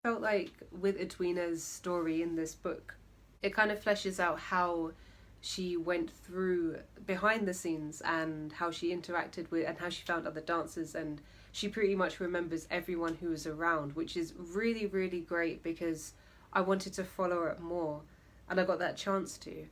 Felt like with Edwina's story in this book, it kind of fleshes out how she went through behind the scenes and how she interacted with and how she found other dancers, and she pretty much remembers everyone who was around, which is really, really great because I wanted to follow her up more and I got that chance to.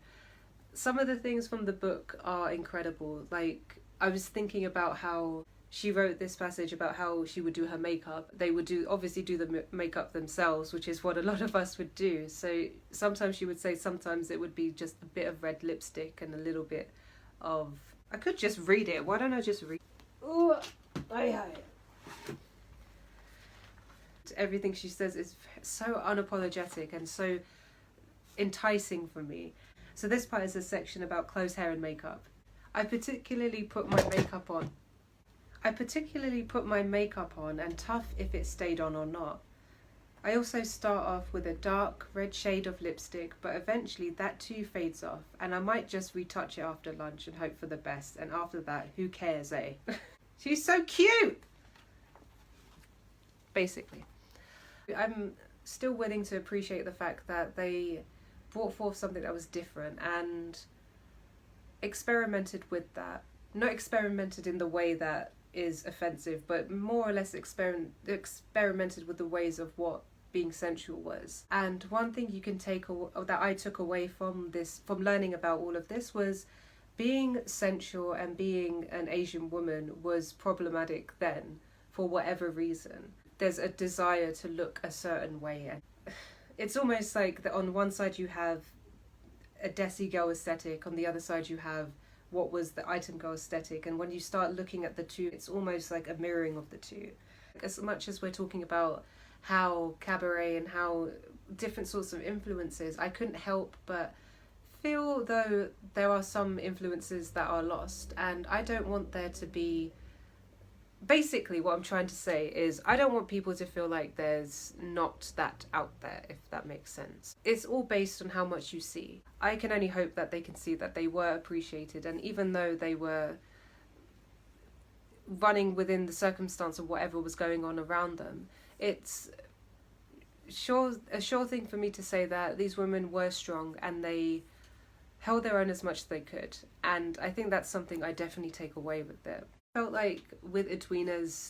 Some of the things from the book are incredible. Like, I was thinking about how she wrote this passage about how she would do her makeup. They would obviously do the makeup themselves, which is what a lot of us would do. So sometimes she would say sometimes it would be just a bit of red lipstick and a little bit of... I could just read it. Why don't I just read? Oh, everything she says is so unapologetic and so enticing for me. So this part is a section about clothes, hair and makeup. I particularly put my makeup on and tough if it stayed on or not. I also start off with a dark red shade of lipstick, but eventually that too fades off and I might just retouch it after lunch and hope for the best, and after that, who cares, eh? She's so cute! Basically. I'm still willing to appreciate the fact that they brought forth something that was different and experimented with that. Not experimented in the way that is offensive, but more or less experimented with the ways of what being sensual was. And one thing you can that I took away from learning about all of this was being sensual and being an Asian woman was problematic then for whatever reason. There's a desire to look a certain way. It's almost like that on one side you have a Desi Girl aesthetic, on the other side you have what was the item girl aesthetic, and when you start looking at the two, it's almost like a mirroring of the two. As much as we're talking about how Cabaret and how different sorts of influences, I couldn't help but feel though there are some influences that are lost, and I don't want there to be... Basically what I'm trying to say is I don't want people to feel like there's not that out there, if that makes sense. It's all based on how much you see. I can only hope that they can see that they were appreciated, and even though they were running within the circumstance of whatever was going on around them, it's a sure thing for me to say that these women were strong and they held their own as much as they could, and I think that's something I definitely take away with it. Felt like with Edwina's story,